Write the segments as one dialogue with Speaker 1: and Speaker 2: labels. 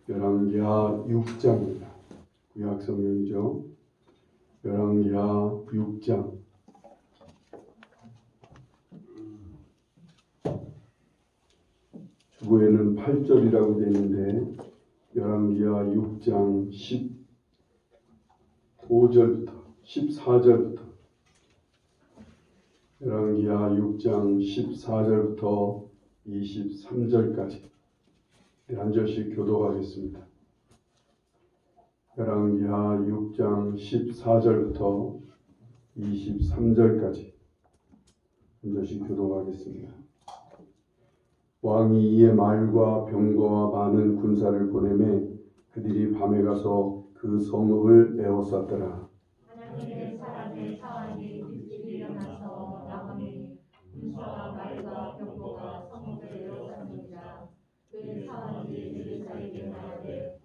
Speaker 1: 열왕기하 6장입니다. 구약 성경이죠. 열왕기하 6장. 주보에는 8절이라고 되어 있는데 열왕기하 6장 15절부터 14절부터 열왕기하 6장 14절부터 23절까지 한 절씩 교독하겠습니다. 열왕기하 6장 14절부터 23절까지 한 절씩 교독하겠습니다. 왕이 이에 말과 병거와 많은 군사를 보내매 그들이 밤에 가서 그 성읍을 에워쌌더라.
Speaker 2: 하나님의 사람의 사환이 일찍 일어나서 나오니 군사와 말과 병거가 성읍을 에워쌌느니라. 그 사환이 엘리사에게 말하되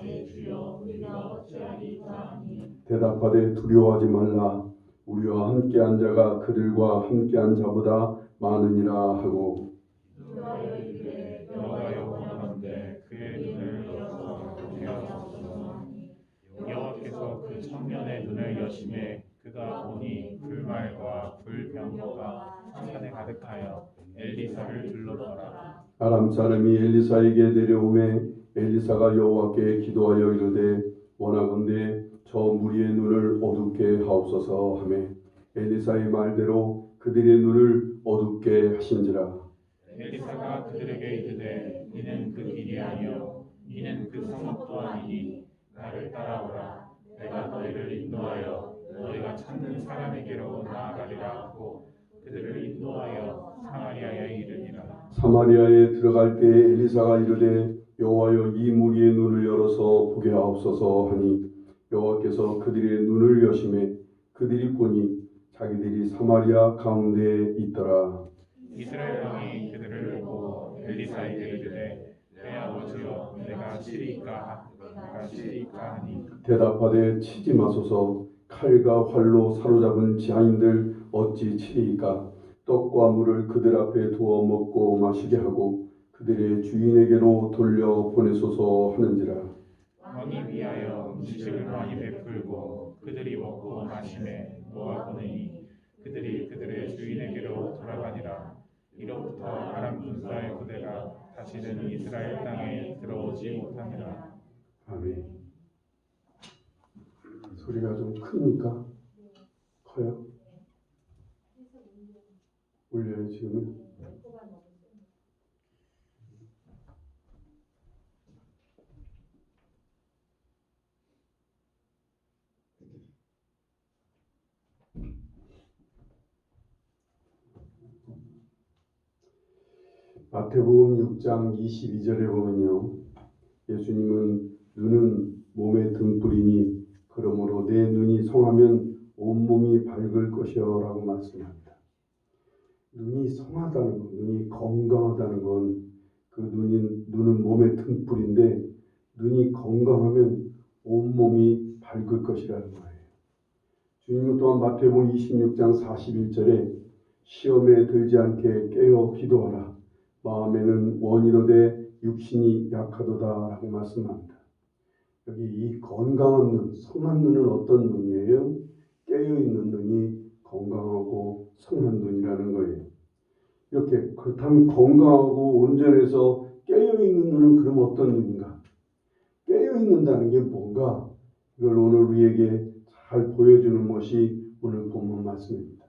Speaker 2: 내 주여 우리가 어찌하리까 하니
Speaker 1: 대답하되 두려워하지 말라. 우리와 함께한 자가 그들과 함께한 자보다 많으니라 하고
Speaker 2: 여호와여 이르되
Speaker 3: 여호와여 원하건대 그의 눈을 여서 보시옵소서 하니 여호와께서 그 청년의 눈을 여심해 그가 보니 불말과 불병거가 산에 가득하여 엘리사를 둘러더라.
Speaker 1: 아람 사람이 엘리사에게 내려오매 엘리사가 여호와께 기도하여 이르되 원하건대 저 무리의 눈을 어둡게 하옵소서 하매 엘리사의 말대로 그들의 눈을 어둡게 하신지라.
Speaker 3: 엘리사가 그들에게 이르되 이는 그 길이 아니요 이는 그 성읍도 아니니 나를 따라오라. 내가 너희를 인도하여 너희가 찾는 사람에게로 나아가리라 하고 그들을 인도하여 사마리아에 이르니라.
Speaker 1: 사마리아에 들어갈 때 엘리사가 이르되 여호와여 이 무리의 눈을 열어서 보게 하옵소서 하니 여호와께서 그들의 눈을 여심해 그들이 보니 자기들이 사마리아 가운데에 있더라.
Speaker 3: 이스라엘 왕이 그들을 보고 엘리사에게 이르되 내 아버지여 내가 치리이까 하니
Speaker 1: 대답하되 치지 마소서. 칼과 활로 사로잡은 지하인들 어찌 치리이까. 떡과 물을 그들 앞에 두어 먹고 마시게 하고 그들의 주인에게로 돌려 보내소서 하는지라.
Speaker 3: 왕이 위하여 음식을 많이 베풀고 그들이 먹고 마심에 모아 보내니 그들이 그들의 주인에게로 돌아가니라. 이로부터 아람 군사의 부대가 다시는 이스라엘 땅에 들어오지 못하니라.
Speaker 1: 아멘. 소리가 좀 크니까 커요? 울려요 지금은? 마태복음 6장 22절에 보면요. 예수님은 눈은 몸의 등불이니 그러므로 내 눈이 성하면 온몸이 밝을 것이여 라고 말씀합니다. 눈이 성하다는 것, 눈이 건강하다는 건 그 눈은 몸의 등불인데 눈이 건강하면 온몸이 밝을 것이라는 거예요. 주님은 또한 마태복음 26장 41절에 시험에 들지 않게 깨어 기도하라. 마음에는 원이로되 육신이 약하도다 라고 말씀합니다. 여기 이 건강한 눈, 성한 눈은 어떤 눈이에요? 깨어있는 눈이 건강하고 성한 눈이라는 거예요. 이렇게 그렇다면 건강하고 온전해서 깨어있는 눈은 그럼 어떤 눈인가? 깨어있는다는 게 뭔가? 이걸 오늘 우리에게 잘 보여주는 것이 오늘 본문 말씀입니다.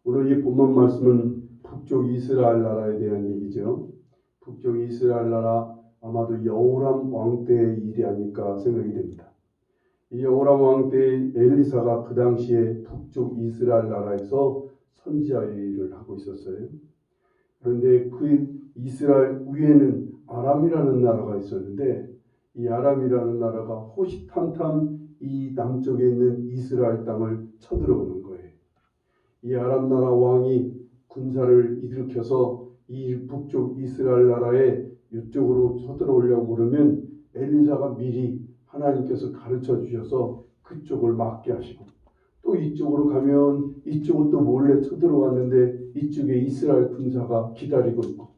Speaker 1: 오늘 이 본문 말씀은 북쪽 이스라엘 나라에 대한 얘기죠. 북쪽 이스라엘 나라 아마도 여호람 왕 때의 일이 아닐까 생각이 됩니다. 이 여호람 왕 때 엘리사가 그 당시에 북쪽 이스라엘 나라에서 선지자의 일을 하고 있었어요. 그런데 그 이스라엘 위에는 아람이라는 나라가 있었는데 이 아람이라는 나라가 호시탐탐 이 남쪽에 있는 이스라엘 땅을 쳐들어오는 거예요. 이 아람 나라 왕이 군사를 일으켜서 이 북쪽 이스라엘 나라에 이쪽으로 쳐들어오려고 그러면 엘리사가 미리 하나님께서 가르쳐 주셔서 그쪽을 막게 하시고 또 이쪽으로 가면 이쪽은 또 몰래 쳐들어왔는데 이쪽에 이스라엘 군사가 기다리고 있고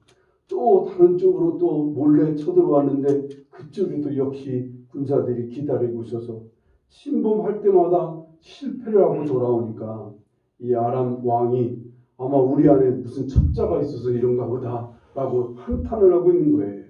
Speaker 1: 또 또 다른 쪽으로 또 몰래 쳐들어왔는데 그쪽에도 역시 군사들이 기다리고 있어서 침범할 때마다 실패를 하고 돌아오니까 이 아람 왕이 아마 우리 안에 무슨 첩자가 있어서 이런가 보다 라고 한탄을 하고 있는 거예요.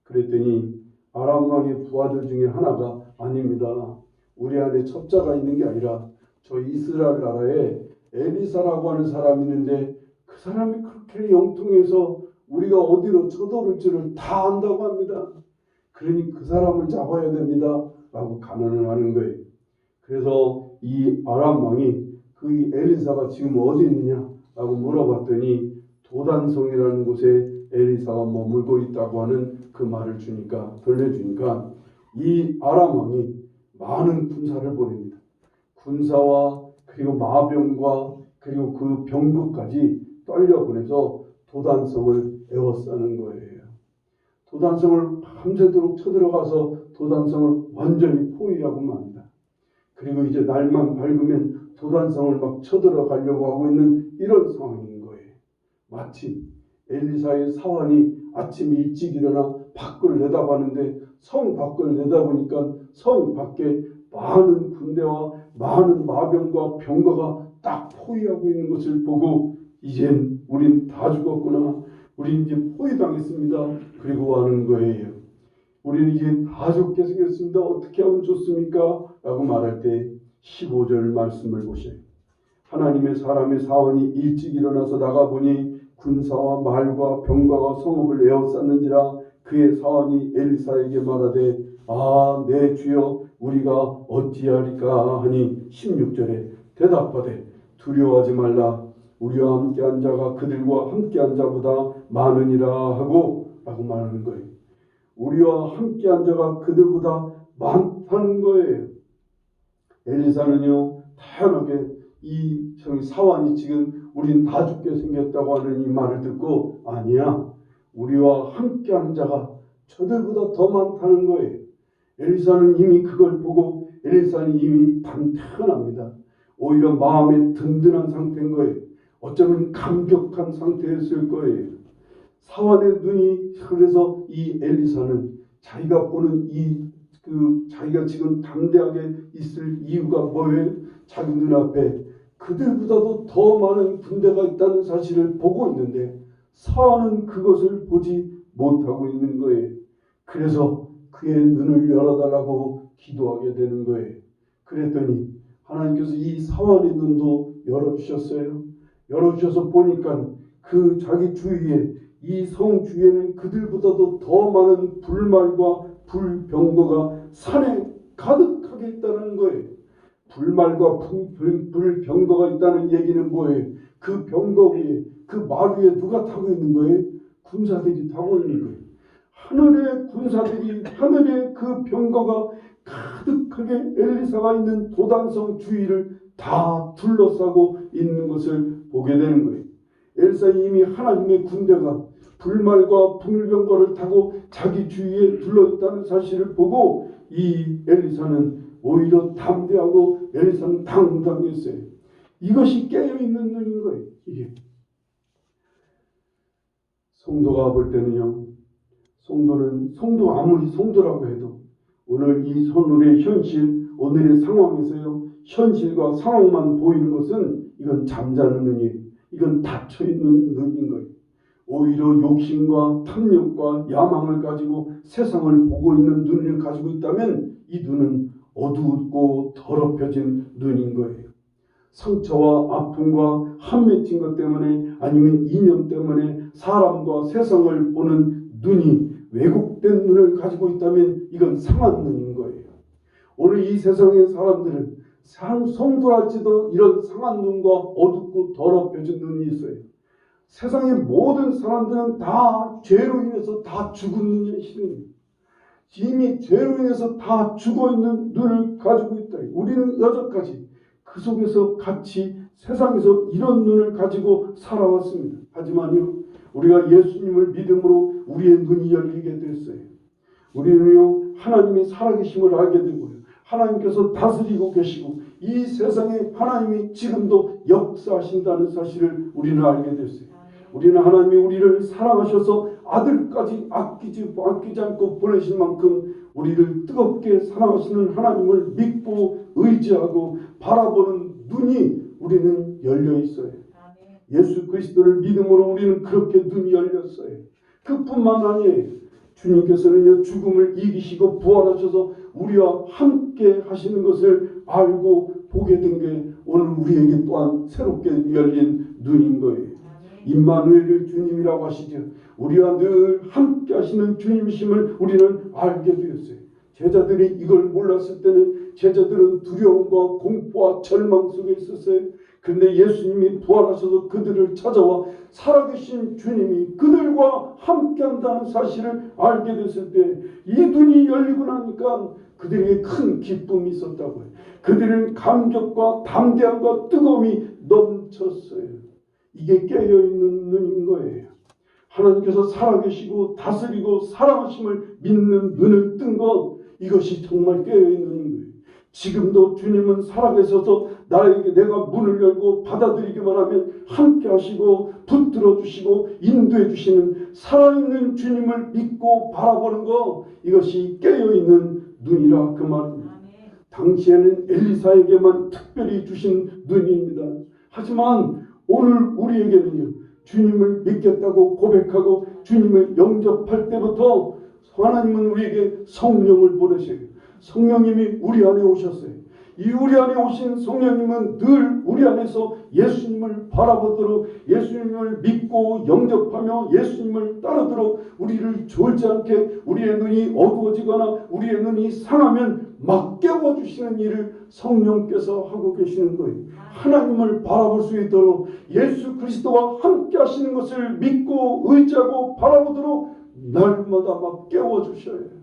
Speaker 1: 그랬더니 아람 왕의 부하들 중에 하나가 아닙니다. 우리 안에 첩자가 있는 게 아니라 저 이스라엘 나라에 엘리사라고 하는 사람이 있는데 그 사람이 그렇게 영통해서 우리가 어디로 쳐들을지를 다 안다고 합니다. 그러니 그 사람을 잡아야 됩니다. 라고 간언을 하는 거예요. 그래서 이 아람 왕이 그 엘리사가 지금 어디 있느냐 라고 물어봤더니 도단성이라는 곳에 엘리사가 머물고 있다고 하는 그 말을 주니까 들려주니까 이 아람 왕이 많은 군사를 보냅니다. 군사와 그리고 마병과 그리고 그 병거까지 떨려 보내서 도단성을 에워싸는 거예요. 도단성을 밤새도록 쳐들어가서 도단성을 완전히 포위하고 맙니다. 그리고 이제 날만 밝으면 도단성을 막 쳐들어가려고 하고 있는 이런 상황인 거예요. 마침 엘리사의 사환이 아침 일찍 일어나 밖을 내다봤는데 성 밖을 내다보니까 성 밖에 많은 군대와 많은 마병과 병거가 딱 포위하고 있는 것을 보고 이젠 우린 다 죽었구나. 우린 이제 포위당했습니다. 그리고 하는 거예요. 우리는 이제 다 죽게 생겼습니다. 어떻게 하면 좋습니까? 라고 말할 때 15절 말씀을 보세요. 하나님의 사람의 사원이 일찍 일어나서 나가보니 군사와 말과 병거가 성읍을 에워쌌는지라 그의 사원이 엘리사에게 말하되 아, 내 주여 우리가 어찌하리까 하니 16절에 대답하되 두려워하지 말라. 우리와 함께한 자가 그들과 함께한 자보다 많으니라 하고 라고 말하는 거예요. 우리와 함께한 자가 그들보다 많다는 거예요. 엘리사는요 태연하게 이 사환이 지금 우린 다 죽게 생겼다고 하는 이 말을 듣고 아니야, 우리와 함께한 자가 저들보다 더 많다는 거예요. 엘리사는 이미 그걸 보고 엘리사는 이미 단단합니다. 오히려 마음에 든든한 상태인 거예요. 어쩌면 감격한 상태였을 거예요. 사환의 눈이, 그래서 이 엘리사는 자기가 보는 자기가 지금 담대하게 있을 이유가 뭐예요? 자기 눈앞에 그들보다도 더 많은 군대가 있다는 사실을 보고 있는데 사환은 그것을 보지 못하고 있는 거예요. 그래서 그의 눈을 열어달라고 기도하게 되는 거예요. 그랬더니 하나님께서 이 사환의 눈도 열어주셨어요. 열어주셔서 보니까 그 자기 주위에 이 성 주위에는 그들보다도 더 많은 불말과 불병거가 산에 가득하게 있다는 거예요. 불말과 불병거가 있다는 얘기는 뭐예요? 그 병거 위에, 그 말 위에 누가 타고 있는 거예요? 군사들이 타고 있는 거예요. 하늘의 군사들이, 하늘의 그 병거가 가득하게 엘리사가 있는 도단성 주위를 다 둘러싸고 있는 것을 보게 되는 거예요. 엘리사는 이미 하나님의 군대가 불말과 불병거를 타고 자기 주위에 둘러있다는 사실을 보고 이 엘리사는 오히려 담대하고 엘리사는 당당했어요. 이것이 깨어있는 눈인 거예요. 이게 성도가 볼 때는요, 성도 아무리 성도라고 해도 오늘 이 오늘의 현실, 오늘의 상황에서요, 현실과 상황만 보이는 것은 이건 잠자는 눈이에요. 이건 닫혀있는 눈인 거예요. 오히려 욕심과 탐욕과 야망을 가지고 세상을 보고 있는 눈을 가지고 있다면 이 눈은 어두웠고 더럽혀진 눈인 거예요. 상처와 아픔과 한 맺힌 것 때문에 아니면 이념 때문에 사람과 세상을 보는 눈이 왜곡된 눈을 가지고 있다면 이건 상한 눈인 거예요. 오늘 이 세상의 사람들은 성도랄지도 이런 상한 눈과 어둡고 더럽혀진 눈이 있어요. 세상의 모든 사람들은 다 죄로 인해서 다 죽은 눈이 있습니다. 이미 죄로 인해서 다 죽어있는 눈을 가지고 있다. 우리는 여전까지 그 속에서 같이 세상에서 이런 눈을 가지고 살아왔습니다. 하지만요, 우리가 예수님을 믿음으로 우리의 눈이 열리게 됐어요. 우리는요, 하나님의 살아계심을 알게 되고요, 하나님께서 다스리고 계시고 이 세상에 하나님이 지금도 역사하신다는 사실을 우리는 알게 됐어요. 우리는 하나님이 우리를 사랑하셔서 아들까지 아끼지 않고 보내신 만큼 우리를 뜨겁게 사랑하시는 하나님을 믿고 의지하고 바라보는 눈이 우리는 열려 있어요. 예수 그리스도를 믿음으로 우리는 그렇게 눈이 열렸어요. 그뿐만 아니에요. 주님께서는요, 죽음을 이기시고 부활하셔서 우리와 함께 하시는 것을 알고 보게 된 게 오늘 우리에게 또한 새롭게 열린 눈인 거예요. 임마누엘을 주님이라고 하시죠. 우리와 늘 함께 하시는 주님이심을 우리는 알게 되었어요. 제자들이 이걸 몰랐을 때는 제자들은 두려움과 공포와 절망 속에 있었어요. 근데 예수님이 부활하셔서 그들을 찾아와 살아계신 주님이 그들과 함께한다는 사실을 알게 됐을 때 이 눈이 열리고 나니까 그들에게 큰 기쁨이 있었다고요. 그들은 감격과 담대함과 뜨거움이 넘쳤어요. 이게 깨어있는 눈인 거예요. 하나님께서 살아계시고 다스리고 사랑하심을 믿는 눈을 뜬 것, 이것이 정말 깨어있는 눈인 거예요. 지금도 주님은 살아계셔서 나에게 내가 문을 열고 받아들이기만 하면 함께 하시고 붙들어 주시고 인도해 주시는 살아있는 주님을 믿고 바라보는 것, 이것이 깨어있는 눈이라 그 말입니다. 당시에는 엘리사에게만 특별히 주신 눈입니다. 하지만 오늘 우리에게는요, 주님을 믿겠다고 고백하고 주님을 영접할 때부터 하나님은 우리에게 성령을 보내셔요. 성령님이 우리 안에 오셨어요. 이 우리 안에 오신 성령님은 늘 우리 안에서 예수님을 바라보도록, 예수님을 믿고 영접하며 예수님을 따르도록 우리를 졸지 않게, 우리의 눈이 어두워지거나 우리의 눈이 상하면 막 깨워주시는 일을 성령께서 하고 계시는 거예요. 하나님을 바라볼 수 있도록, 예수 그리스도와 함께 하시는 것을 믿고 의지하고 바라보도록 날마다 막 깨워주셔요.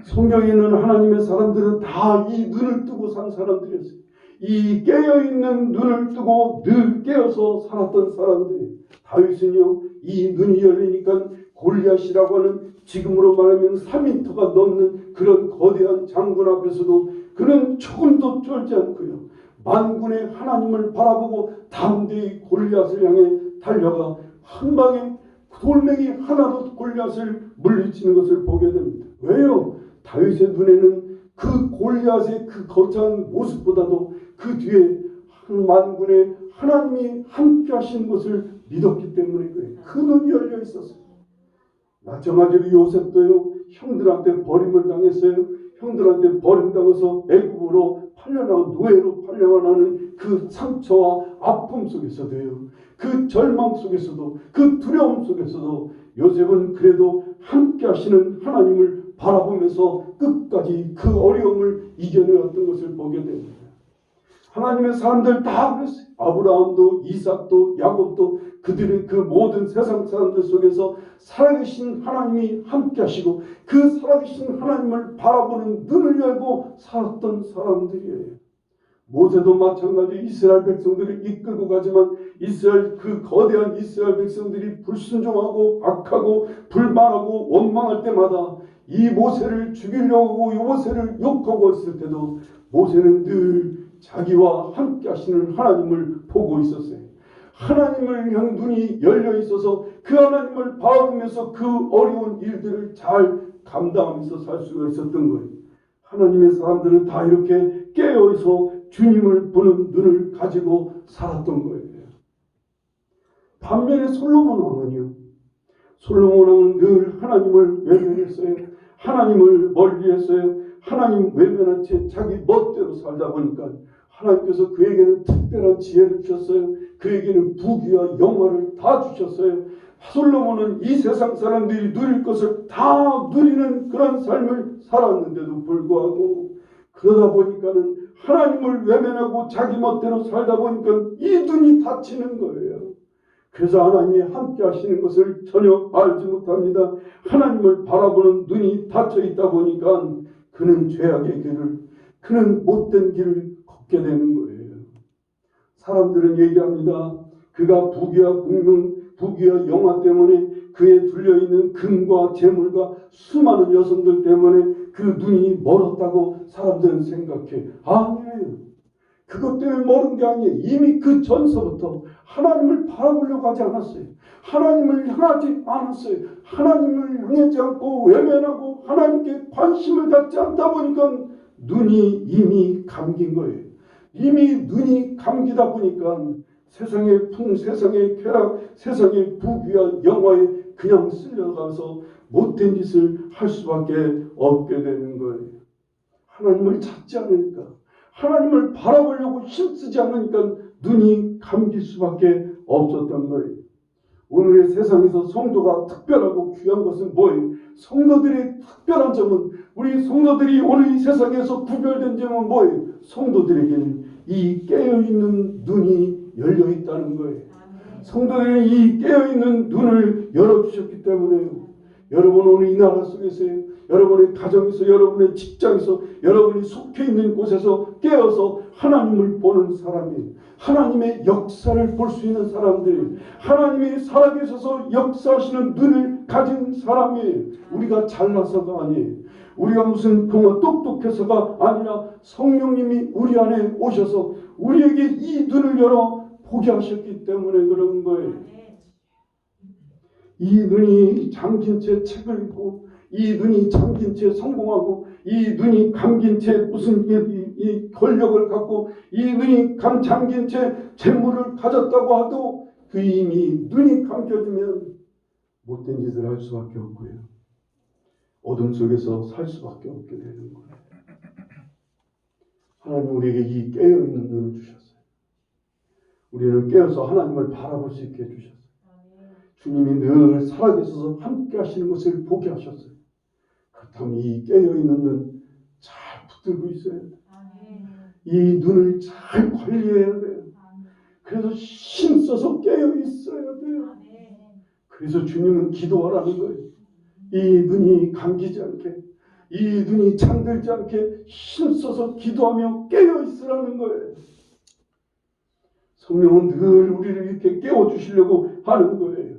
Speaker 1: 성경에는 하나님의 사람들은 다 이 눈을 뜨고 산 사람들이었어요. 이 깨어있는 눈을 뜨고 늘 깨어서 살았던 사람들이. 다윗은요, 이 눈이 열리니까 골리앗이라고 하는, 지금으로 말하면 3m가 넘는 그런 거대한 장군 앞에서도 그는 조금도 쫄지 않고요, 만군의 하나님을 바라보고 담대히 골리앗을 향해 달려가 한 방에 돌멩이 하나로 골리앗을 물리치는 것을 보게 됩니다. 왜요? 다윗의 눈에는 그 골리앗의 그 거창한 모습보다도 그 뒤에 만군의 하나님이 함께 하신 것을 믿었기 때문에 그래요. 그 눈이 열려 있었어요. 마찬가지로 요셉도요, 형들한테 버림을 당했어요. 형들한테 버림당해서 애굽으로 팔려나온, 노예로 팔려나가는 그 상처와 아픔 속에서도요, 그 절망 속에서도, 그 두려움 속에서도 요셉은 그래도 함께 하시는 하나님을 바라보면서 끝까지 그 어려움을 이겨내었던 것을 보게 됩니다. 하나님의 사람들 다 그랬어요. 아브라함도, 이삭도, 야곱도, 그들의 그 모든 세상 사람들 속에서 살아계신 하나님이 함께 하시고 그 살아계신 하나님을 바라보는 눈을 열고 살았던 사람들이에요. 모세도 마찬가지 이스라엘 백성들을 이끌고 가지만 이스라엘, 그 거대한 이스라엘 백성들이 불순종하고 악하고 불만하고 원망할 때마다 이 모세를 죽이려고 하고 모세를 욕하고 있을 때도 모세는 늘 자기와 함께 하시는 하나님을 보고 있었어요. 하나님을 향 눈이 열려 있어서 그 하나님을 바라보면서 그 어려운 일들을 잘 감당하면서 살 수가 있었던 거예요. 하나님의 사람들은 다 이렇게 깨어서 주님을 보는 눈을 가지고 살았던 거예요. 반면에 솔로몬 왕은요, 솔로몬 왕은 늘 하나님을 외면했어요. 하나님을 멀리했어요. 하나님 외면한 채 자기 멋대로 살다 보니까 하나님께서 그에게는 특별한 지혜를 주셨어요. 그에게는 부귀와 영화를 다 주셨어요. 솔로몬은 이 세상 사람들이 누릴 것을 다 누리는 그런 삶을 살았는데도 불구하고, 그러다 보니까는 하나님을 외면하고 자기 멋대로 살다 보니까 이 눈이 닫히는 거예요. 그래서 하나님이 함께 하시는 것을 전혀 알지 못합니다. 하나님을 바라보는 눈이 닫혀 있다 보니까 그는 죄악의 길을, 그는 못된 길을 걷게 되는 거예요. 사람들은 얘기합니다. 그가 부귀와 공명, 부귀와 영화 때문에 그에 둘려있는 금과 재물과 수많은 여성들 때문에 그 눈이 멀었다고 사람들은 생각해. 아니에요. 그것 때문에 멀은 게 아니에요. 이미 그 전서부터 하나님을 바라보려고 하지 않았어요. 하나님을 향하지 않았어요. 하나님을 향하지 않고 외면하고 하나님께 관심을 갖지 않다 보니까 눈이 이미 감긴 거예요. 이미 눈이 감기다 보니까 세상의 풍, 세상의 쾌락, 세상의 부귀와 영화에 그냥 쓸려가서 못된 짓을 할 수밖에 없게 되는 거예요. 하나님을 찾지 않으니까, 하나님을 바라보려고 힘쓰지 않으니까 눈이 감길 수밖에 없었던 거예요. 오늘의 세상에서 성도가 특별하고 귀한 것은 뭐예요? 성도들의 특별한 점은, 우리 성도들이 오늘 이 세상에서 구별된 점은 뭐예요? 성도들에게는 이 깨어있는 눈이 열려있다는 거예요. 성도들은 이 깨어있는 눈을 열어주셨기 때문에요. 여러분 오늘 이 나라 속에서요, 여러분의 가정에서, 여러분의 직장에서, 여러분이 속해 있는 곳에서 깨어서 하나님을 보는 사람이, 하나님의 역사를 볼 수 있는 사람들, 하나님이 살아계셔서 역사하시는 눈을 가진 사람이, 우리가 잘나서가 아니에요. 우리가 무슨 그만 똑똑해서가 아니라 성령님이 우리 안에 오셔서 우리에게 이 눈을 열어 보게 하셨기 때문에 그런 거예요. 이 눈이 잠긴 채 책을 읽고, 이 눈이 잠긴 채 성공하고, 이 눈이 감긴 채 무슨 이 권력을 갖고, 이 눈이 잠긴 채 재물을 가졌다고 하도 그 이미 눈이 감겨지면 못된 짓을 할 수밖에 없고요. 어둠 속에서 살 수밖에 없게 되는 거예요. 하나님 우리에게 이 깨어있는 눈을 주셨어요. 우리는 깨어서 하나님을 바라볼 수 있게 해주셨어요. 주님이 늘 살아계셔서 함께 하시는 것을 보게 하셨어요. 그렇다면 이 깨어있는 눈 잘 붙들고 있어야 돼요. 이 눈을 잘 관리해야 돼요. 그래서 힘써서 깨어있어야 돼요. 그래서 주님은 기도하라는 거예요. 이 눈이 감기지 않게, 이 눈이 잠들지 않게 힘써서 기도하며 깨어있으라는 거예요. 성령은 늘 우리를 이렇게 깨워주시려고 하는 거예요.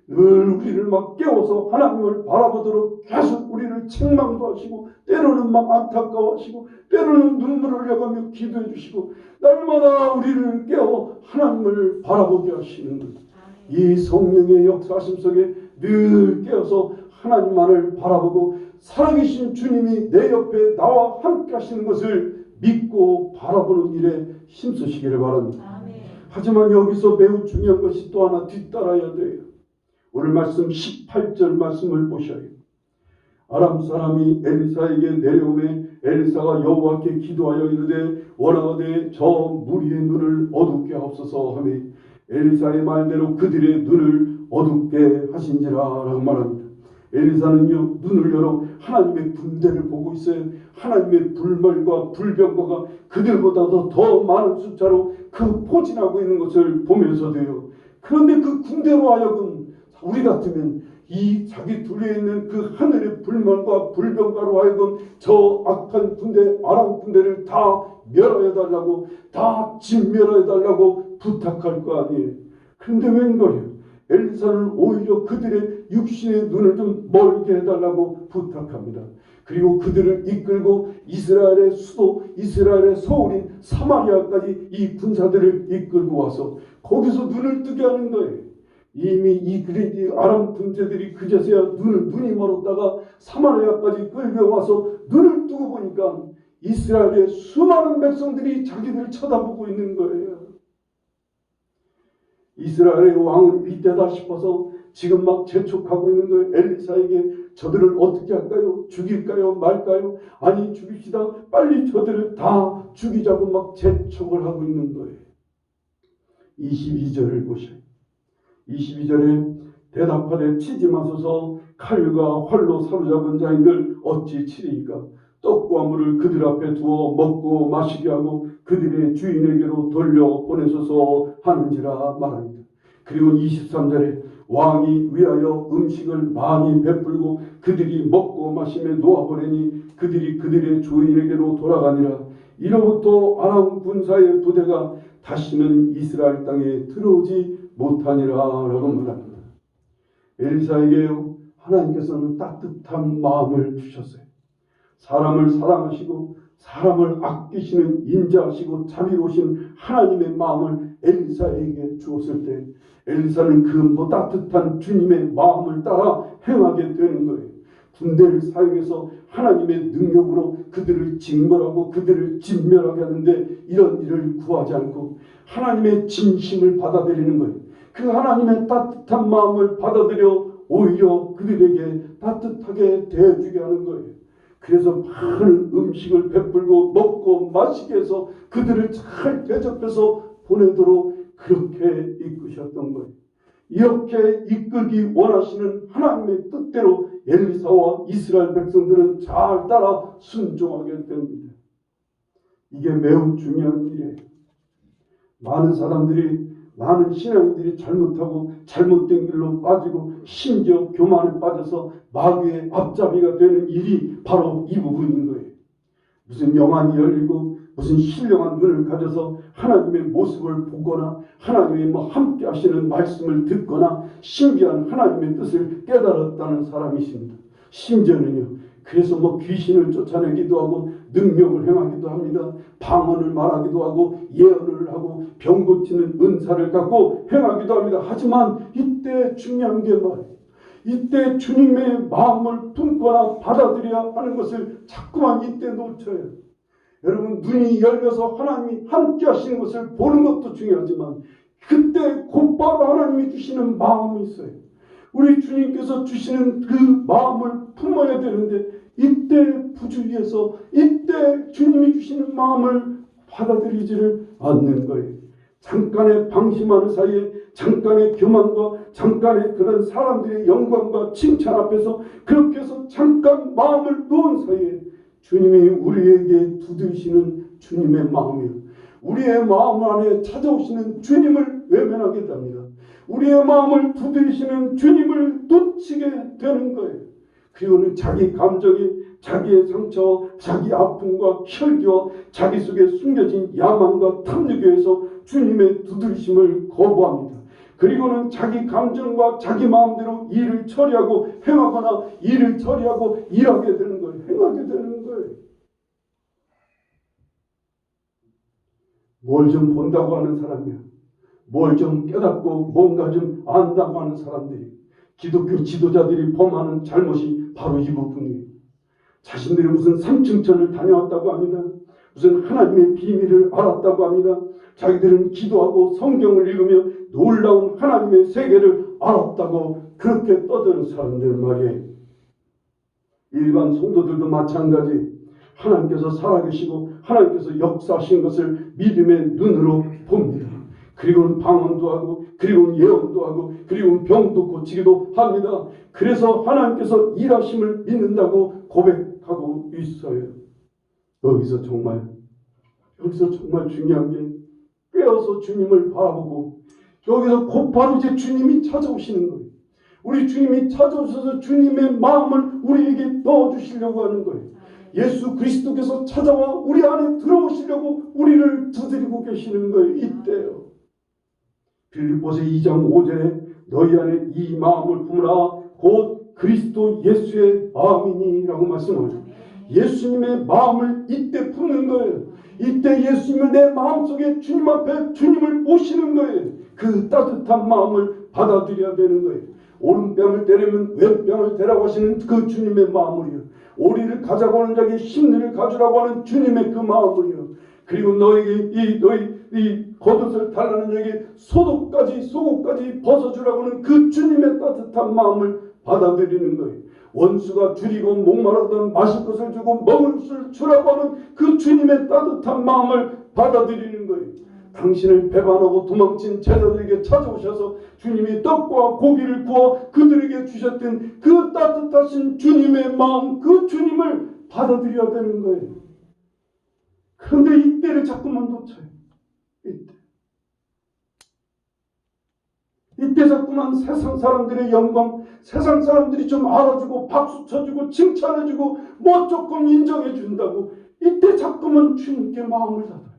Speaker 1: 늘 우리를 막 깨워서 하나님을 바라보도록 계속 우리를 책망도 하시고, 때로는 막 안타까워하시고, 때로는 눈물을 흘려가며 기도해 주시고, 날마다 우리를 깨워 하나님을 바라보게 하시는 거예요. 이 성령의 역사하심 속에 늘 깨어서 하나님만을 바라보고, 살아계신 주님이 내 옆에 나와 함께 하시는 것을 믿고 바라보는 일에 힘쓰시기를 바랍니다. 하지만 여기서 매우 중요한 것이 또 하나 뒤따라야 돼요. 오늘 말씀 18절 말씀을 보셔요. 아람 사람이 엘리사에게 내려오매 엘리사가 여호와께 기도하여 이르되 원하되 저 무리의 눈을 어둡게 하옵소서 하매 엘리사의 말대로 그들의 눈을 어둡게 하신지라 라고 말합니다. 엘리사는요, 눈을 열어 하나님의 군대를 보고 있어요. 하나님의 불멸과 불병거가 그들보다도 더 많은 숫자로 그 포진하고 있는 것을 보면서도요. 그런데 그 군대로 하여금 우리 같으면 이 자기 둘에 있는 그 하늘의 불멸과 불병거로 하여금 저 악한 군대, 아람 군대를 다 멸하여 달라고, 다 진멸하여 달라고 부탁할 거 아니에요. 그런데 웬걸요? 엘리사는 오히려 그들의 육신의 눈을 좀 멀게 해달라고 부탁합니다. 그리고 그들을 이끌고 이스라엘의 수도, 이스라엘의 서울인 사마리아까지 이 군사들을 이끌고 와서 거기서 눈을 뜨게 하는 거예요. 이미 이 아람 군대들이 그제서야 눈이 멀었다가 사마리아까지 끌려와서 눈을 뜨고 보니까 이스라엘의 수많은 백성들이 자기들을 쳐다보고 있는 거예요. 이스라엘의 왕은 이때다 싶어서 지금 막 재촉하고 있는 거예요. 엘리사에게 저들을 어떻게 할까요? 죽일까요? 말까요? 아니 죽입시다. 빨리 저들을 다 죽이자고 막 재촉을 하고 있는 거예요. 22절을 보셔요. 22절에 대답하되 치지 마소서 칼과 활로 사로잡은 자인들 어찌 치리이까? 떡과 물을 그들 앞에 두어 먹고 마시게 하고 그들의 주인에게로 돌려보내소서 하는지라 말합니다. 그리고 23절에 왕이 위하여 음식을 많이 베풀고 그들이 먹고 마시며 놓아보내니 그들이 그들의 주인에게로 돌아가니라. 이로부터 아람 군사의 부대가 다시는 이스라엘 땅에 들어오지 못하니라 라고 말합니다. 엘리사에게요, 하나님께서는 따뜻한 마음을 주셨어요. 사람을 사랑하시고 사람을 아끼시는 인자하시고 자비로우신 하나님의 마음을 엘리사에게 주었을 때 엘리사는 그 따뜻한 주님의 마음을 따라 행하게 되는 거예요. 군대를 사용해서 하나님의 능력으로 그들을 징벌하고 그들을 진멸하게 하는데 이런 일을 구하지 않고 하나님의 진심을 받아들이는 거예요. 그 하나님의 따뜻한 마음을 받아들여 오히려 그들에게 따뜻하게 대해주게 하는 거예요. 그래서 많은 음식을 베풀고 먹고 마시게 해서 그들을 잘 대접해서 보내도록 그렇게 이끄셨던 거예요. 이렇게 이끌기 원하시는 하나님의 뜻대로 엘리사와 이스라엘 백성들은 잘 따라 순종하게 됩니다. 이게 매우 중요한 일이에요. 많은 사람들이, 많은 신앙인들이 잘못하고 잘못된 길로 빠지고 심지어 교만에 빠져서 마귀의 앞잡이가 되는 일이 바로 이 부분인 거예요. 무슨 영안이 열리고 무슨 신령한 눈을 가져서 하나님의 모습을 보거나 하나님의 함께 하시는 말씀을 듣거나 신비한 하나님의 뜻을 깨달았다는 사람이십니다. 심지어는요, 그래서 귀신을 쫓아내기도 하고 능력을 행하기도 합니다. 방언을 말하기도 하고 예언을 하고 병 고치는 은사를 갖고 행하기도 합니다. 하지만 이때 중요한 게 말이에요. 이때 주님의 마음을 품거나 받아들여야 하는 것을 자꾸만 이때 놓쳐요. 여러분, 눈이 열려서 하나님이 함께 하시는 것을 보는 것도 중요하지만 그때 곧바로 하나님이 주시는 마음이 있어요. 우리 주님께서 주시는 그 마음을 품어야 되는데 이때 부주의해서 이때 주님이 주시는 마음을 받아들이지를 않는 거예요. 잠깐의 방심하는 사이에 잠깐의 교만과 잠깐의 그런 사람들의 영광과 칭찬 앞에서 그렇게 해서 잠깐 마음을 놓은 사이에 주님이 우리에게 두드리시는 주님의 마음이요, 우리의 마음 안에 찾아오시는 주님을 외면하게 됩니다. 우리의 마음을 두드리시는 주님을 놓치게 되는 거예요. 그리고는 자기 감정이, 자기의 상처, 자기 아픔과 혈기와 자기 속에 숨겨진 야망과 탐욕에 의해서 주님의 두드리심을 거부합니다. 그리고는 자기 감정과 자기 마음대로 일을 처리하고 행하거나 일을 처리하고 일하게 되는 거예요. 행하게 되는 거예요. 뭘 좀 본다고 하는 사람이야. 뭘 좀 깨닫고 뭔가 좀 안다고 하는 사람들이, 기독교 지도자들이 범하는 잘못이 바로 이 부분이에요. 자신들이 무슨 삼층천을 다녀왔다고 합니다. 무슨 하나님의 비밀을 알았다고 합니다. 자기들은 기도하고 성경을 읽으며 놀라운 하나님의 세계를 알았다고 그렇게 떠드는 사람들 말이에요. 일반 성도들도 마찬가지, 하나님께서 살아계시고 하나님께서 역사하신 것을 믿음의 눈으로 봅니다. 그리고는 방언도 하고 그리고는 예언도 하고 그리고는 병도 고치기도 합니다. 그래서 하나님께서 일하심을 믿는다고 고백하고 있어요. 여기서 정말 중요한 게, 깨어서 주님을 바라보고 여기서 곧바로 이제 주님이 찾아오시는 거예요. 우리 주님이 찾아오셔서 주님의 마음을 우리에게 넣어주시려고 하는 거예요. 예수 그리스도께서 찾아와 우리 안에 들어오시려고 우리를 두드리고 계시는 거예요. 이때요. 빌립보서 2장 5절에 너희 안에 이 마음을 품으라 곧 그리스도 예수의 마음이니 라고 말씀을, 예수님의 마음을 이때 품는 거예요. 이때 예수님을 내 마음속에 주님 앞에 주님을 모시는 거예요. 그 따뜻한 마음을 받아들여야 되는 거예요. 오른뺨을 때리면 왼뺨을 대라고 하시는 그 주님의 마음을요, 오리를 가자고 하는 자에게 심리를 가주라고 하는 주님의 그 마음을요, 그리고 너희 겉옷을 달라는 자에게 속옷까지 벗어주라고 하는 그 주님의 따뜻한 마음을 받아들이는 거예요. 원수가 줄이고 목마르던 마실 것을 주고 먹을 것을 주라고 하는 그 주님의 따뜻한 마음을 받아들이는 거예요. 당신을 배반하고 도망친 제자들에게 찾아오셔서 주님이 떡과 고기를 구워 그들에게 주셨던 그 따뜻하신 주님의 마음, 그 주님을 받아들여야 되는 거예요. 그런데 이때를 자꾸만 놓쳐요. 이때 자꾸만 세상 사람들의 영광, 세상 사람들이 좀 알아주고 박수 쳐주고 칭찬해주고 뭐 조금 인정해준다고 이때 자꾸만 주님께 마음을 닫아요.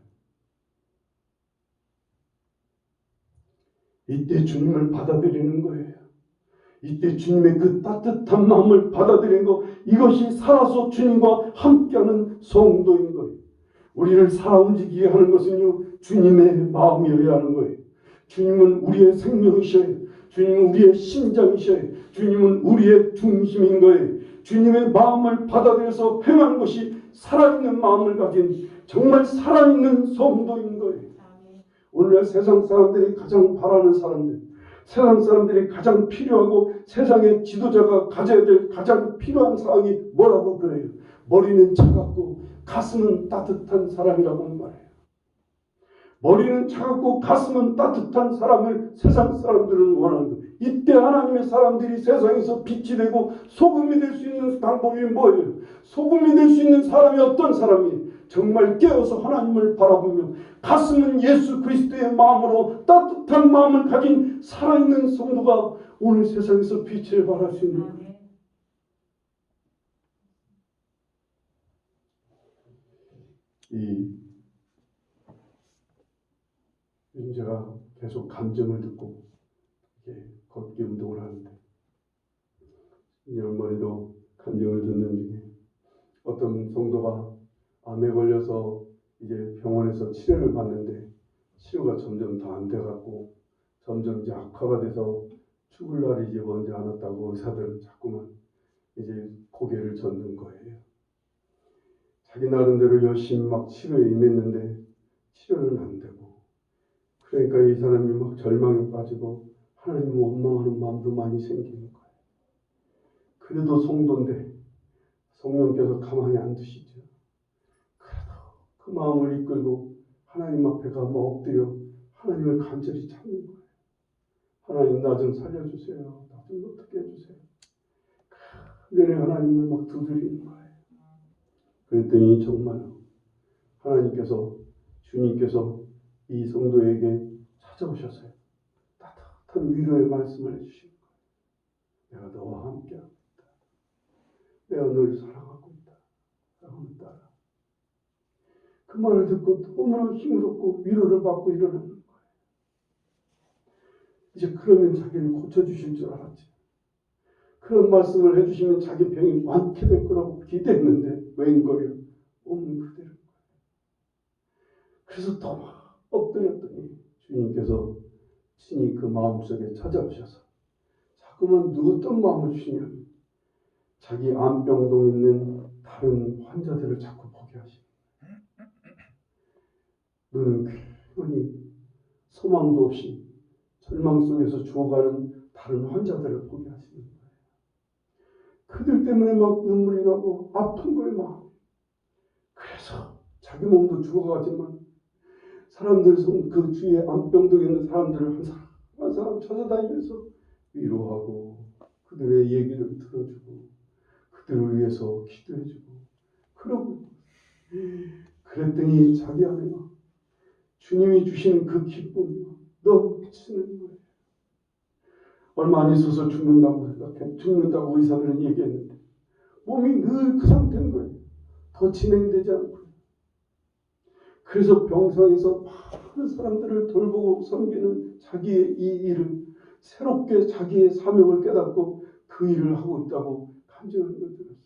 Speaker 1: 이때 주님을 받아들이는 거예요. 이때 주님의 그 따뜻한 마음을 받아들이는 거, 이것이 살아서 주님과 함께하는 성도인 거예요. 우리를 살아 움직이게 하는 것은요, 주님의 마음이어야 하는 거예요. 주님은 우리의 생명이셔요. 주님은 우리의 심장이셔요. 주님은 우리의 중심인 거예요. 주님의 마음을 받아들여서 행하는 것이 살아있는 마음을 가진 정말 살아있는 성도인 거예요. 오늘날 세상 사람들이 가장 바라는 사람들, 세상 사람들이 가장 필요하고 세상의 지도자가 가져야 될 가장 필요한 사항이 뭐라고 그래요? 머리는 차갑고 가슴은 따뜻한 사람이라고 말해요. 머리는 차갑고 가슴은 따뜻한 사람을 세상 사람들은 원하는 거예요. 이때 하나님의 사람들이 세상에서 빛이 되고 소금이 될 수 있는 방법이 뭐예요? 소금이 될 수 있는 사람이 어떤 사람이 정말 깨어서 하나님을 바라보며 가슴은 예수 그리스도의 마음으로 따뜻한 마음을 가진 살아있는 성도가 오늘 세상에서 빛을 발할 수 있는 거예요. 요즘 제가 계속 감정을 듣고 걷기 운동을 하는데, 얼마에도 감정을 듣는 중에 어떤 성도가 암에 걸려서 이제 병원에서 치료를 받는데 치료가 점점 더 안 돼갖고 점점 이제 악화가 돼서 죽을 날이 이제 먼지 않았다고 의사들은 자꾸만 이제 고개를 젓는 거예요. 자기 나름대로 열심히 막 치료에 임했는데 치료는 안 되고, 그러니까 이 사람이 막 절망에 빠지고 하나님을 원망하는 마음도 많이 생기는 거예요. 그래도 성도인데 성령께서 가만히 안 두시죠. 그래도 그 마음을 이끌고 하나님 앞에 가서 엎드려 하나님을 간절히 찾는 거예요. 하나님, 나 좀 살려주세요. 나 좀 어떻게 해주세요. 그래 하나님을 막 두드리는 거예요. 그랬더니 정말 하나님께서, 주님께서 이 성도에게 찾아오셨어요. 따뜻한 위로의 말씀을 해주신 거예요. 내가 너와 함께하고 있다. 내가 너를 사랑하고 있다. 사랑하는 딸아. 그 말을 듣고 너무나 힘들었고 위로를 받고 일어나는 거예요. 이제 그러면 자기를 고쳐주실 줄 알았지. 그런 말씀을 해주시면 자기 병이 완쾌될 거라고 기대했는데 웬걸요? 없는 그대로. 그래서 더 막 엎드렸더니 주님께서 친히 그 마음속에 찾아오셔서 자꾸만 어떤 마음을 주시냐면 자기 암병동 있는 다른 환자들을 자꾸 보게 하시는 거예요. 너는 괜히 소망도 없이 절망 속에서 죽어가는 다른 환자들을 보게 하시는 거예요. 그들 때문에 막 눈물이 나고 아픈 거예요, 막. 그래서 자기 몸도 죽어가지만 사람들, 그 주위에 암병동에 있는 사람들을 한 사람 찾아다니면서 위로하고 그들의 얘기를 들어주고 그들을 위해서 기도해주고 그러고, 그랬더니 자기 안에 주님이 주시는 그 기쁨이 넘치는 거예요. 얼마 안 있어서 죽는다고 의사들은 얘기했는데 몸이 늘 그 상태인 거예요. 더 진행되지 않고. 그래서 병상에서 많은 사람들을 돌보고 섬기는 자기의 이 일을 새롭게 자기의 사명을 깨닫고 그 일을 하고 있다고 간증하는 걸 들었어요.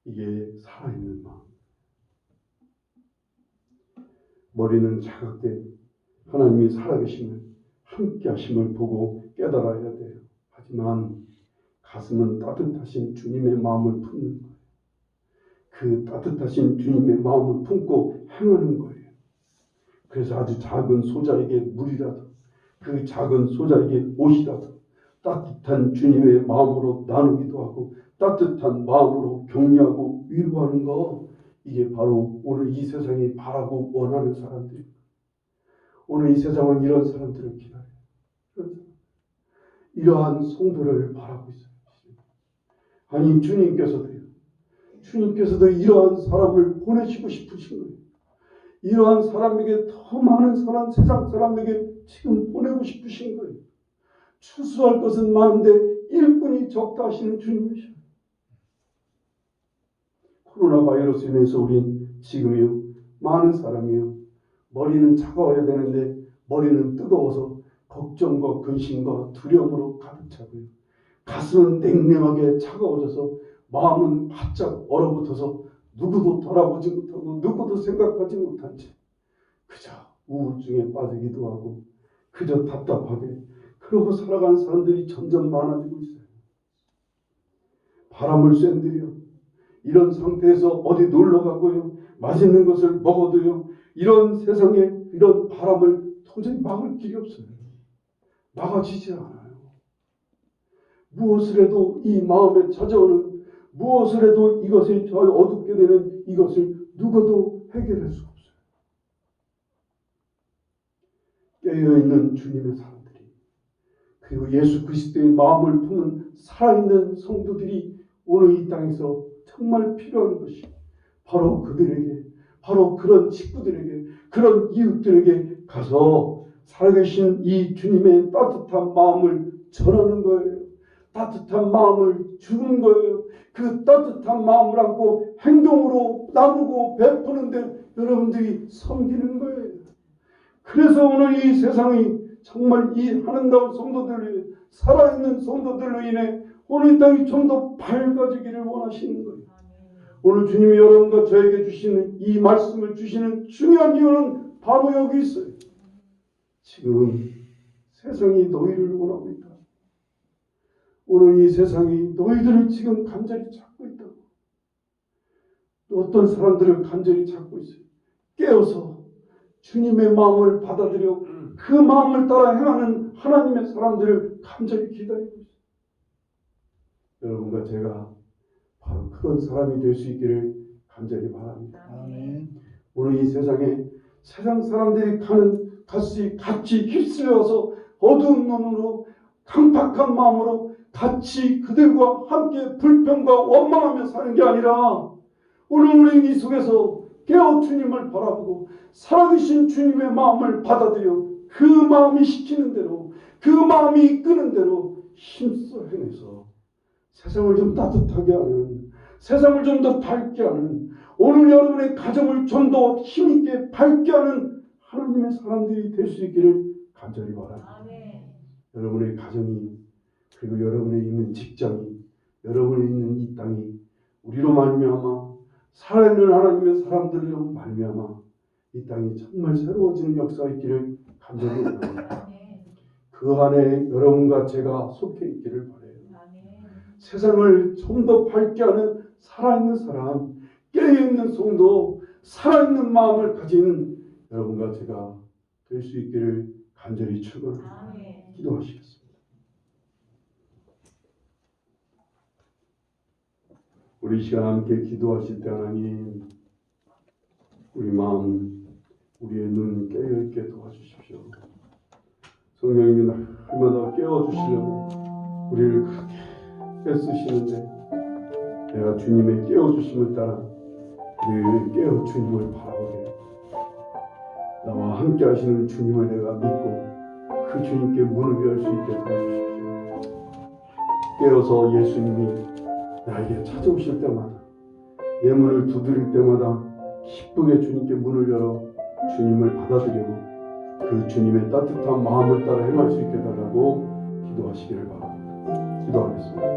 Speaker 1: 이게 살아있는 마음. 머리는 차갑게 하나님이 살아계심을, 함께 하심을 보고 깨달아야 돼요. 하지만 가슴은 따뜻하신 주님의 마음을 품는 거예요. 그 따뜻하신 주님의 마음을 품고 행하는 거예요. 그래서 아주 작은 소자에게 물이라도, 그 작은 소자에게 옷이라도 따뜻한 주님의 마음으로 나누기도 하고 따뜻한 마음으로 격려하고 위로하는 거, 이게 바로 오늘 이 세상이 바라고 원하는 사람들입니다. 오늘 이 세상은 이런 사람들을 기다려요. 이러한 성도를 바라고 있어요. 아니, 주님께서도 이러한 사람을 보내시고 싶으신 거예요. 이러한 사람에게 더 많은 사람, 세상 사람에게 지금 보내고 싶으신 거예요. 추수할 것은 많은데 일꾼이 적다 하시는 주님이셔요. 코로나 바이러스 인해서 우린 지금이요, 많은 사람이요, 머리는 차가워야 되는데 머리는 뜨거워서 걱정과 근심과 두려움으로 가득 차고요, 가슴은 냉랭하게 차가워져서 마음은 바짝 얼어붙어서 누구도 돌아보지 못하고 누구도 생각하지 못한 채 그저 우울증에 빠지기도 하고 그저 답답하게 그러고 살아가는 사람들이 점점 많아지고 있어요. 바람을 쐬들여 이런 상태에서 어디 놀러 가고요. 맛있는 것을 먹어도요. 이런 세상에 이런 바람을 도저히 막을 길이 없어요. 막아지지 않아요. 무엇을 해도 이 마음에 찾아오는 무엇을 해도 이것이 저 어둡게 되는 이것을 누구도 해결할 수 없어요. 깨어있는 주님의 사람들이 그리고 예수 그리스도의 마음을 품은 살아있는 성도들이 오늘 이 땅에서 정말 필요한 것이 바로 그들에게 바로 그런 식구들에게 그런 이웃들에게 가서 살아계신 이 주님의 따뜻한 마음을 전하는 거예요. 따뜻한 마음을 주는 거예요. 그 따뜻한 마음을 안고 행동으로 나누고 베푸는데 여러분들이 섬기는 거예요. 그래서 오늘 이 세상이 정말 이 아름다운 성도들로 살아있는 성도들로 인해 오늘 이 땅이 좀 더 밝아지기를 원하시는 거예요. 오늘 주님이 여러분과 저에게 주시는 이 말씀을 주시는 중요한 이유는 바로 여기 있어요. 지금 세상이 너희를 원하고 있다. 오늘 이 세상이 너희들을 지금 간절히 찾고 있다고. 또 어떤 사람들을 간절히 찾고 있어요. 깨어서 주님의 마음을 받아들여 그 마음을 따라 행하는 하나님의 사람들을 간절히 기다리고 있어요. 여러분과 제가 바로 그런 사람이 될 수 있기를 간절히 바랍니다.
Speaker 2: 아멘.
Speaker 1: 오늘 이 세상에 세상 사람들이 가는 같이 휩쓸려서 어두운 눈으로 강팍한 마음으로 같이 그들과 함께 불평과 원망하며 사는 게 아니라 오늘 우리 이 속에서 깨어 주님을 바라보고 살아계신 주님의 마음을 받아들여 그 마음이 시키는 대로 그 마음이 이끄는 대로 힘써 행해서 세상을 좀 따뜻하게 하는 세상을 좀 더 밝게 하는 오늘 여러분의 가정을 좀 더 힘있게 밝게 하는 하나님의 사람들이 될 수 있기를 간절히 바랍니다.
Speaker 2: 아멘.
Speaker 1: 여러분의 가정이 그리고 여러분의 있는 직장이 여러분의 있는 이 땅이 우리로 말미암아 살아있는 하나님의 사람들로 말미암아 이 땅이 정말 새로워지는 역사가 있기를 간절히 원합니다. 그 안에 여러분과 제가 속해 있기를 바라요. 세상을 좀 더 밝게 하는 살아있는 사람, 깨어있는 성도, 살아있는 마음을 가진 여러분과 제가 될 수 있기를 간절히 축원합니다. 기도하시겠습니다. 우리 시간 함께 기도하실 때 하나님 우리 마음, 우리의 눈 깨어있게 도와주십시오. 성령님이 날마다 깨워주시려고 우리를 그렇게 애쓰시는데 내가 주님의 깨워주심을 따라 늘 깨어 주님을 바라보게 나와 함께 하시는 주님을 내가 믿고 그 주님께 무릎 열 수 있게 도와주십시오. 깨어서 예수님이 나에게 찾아오실 때마다 내 문을 두드릴 때마다 기쁘게 주님께 문을 열어 주님을 받아들이고 그 주님의 따뜻한 마음을 따라 행할 수 있게 달라고 기도하시기를 바랍니다. 기도하겠습니다.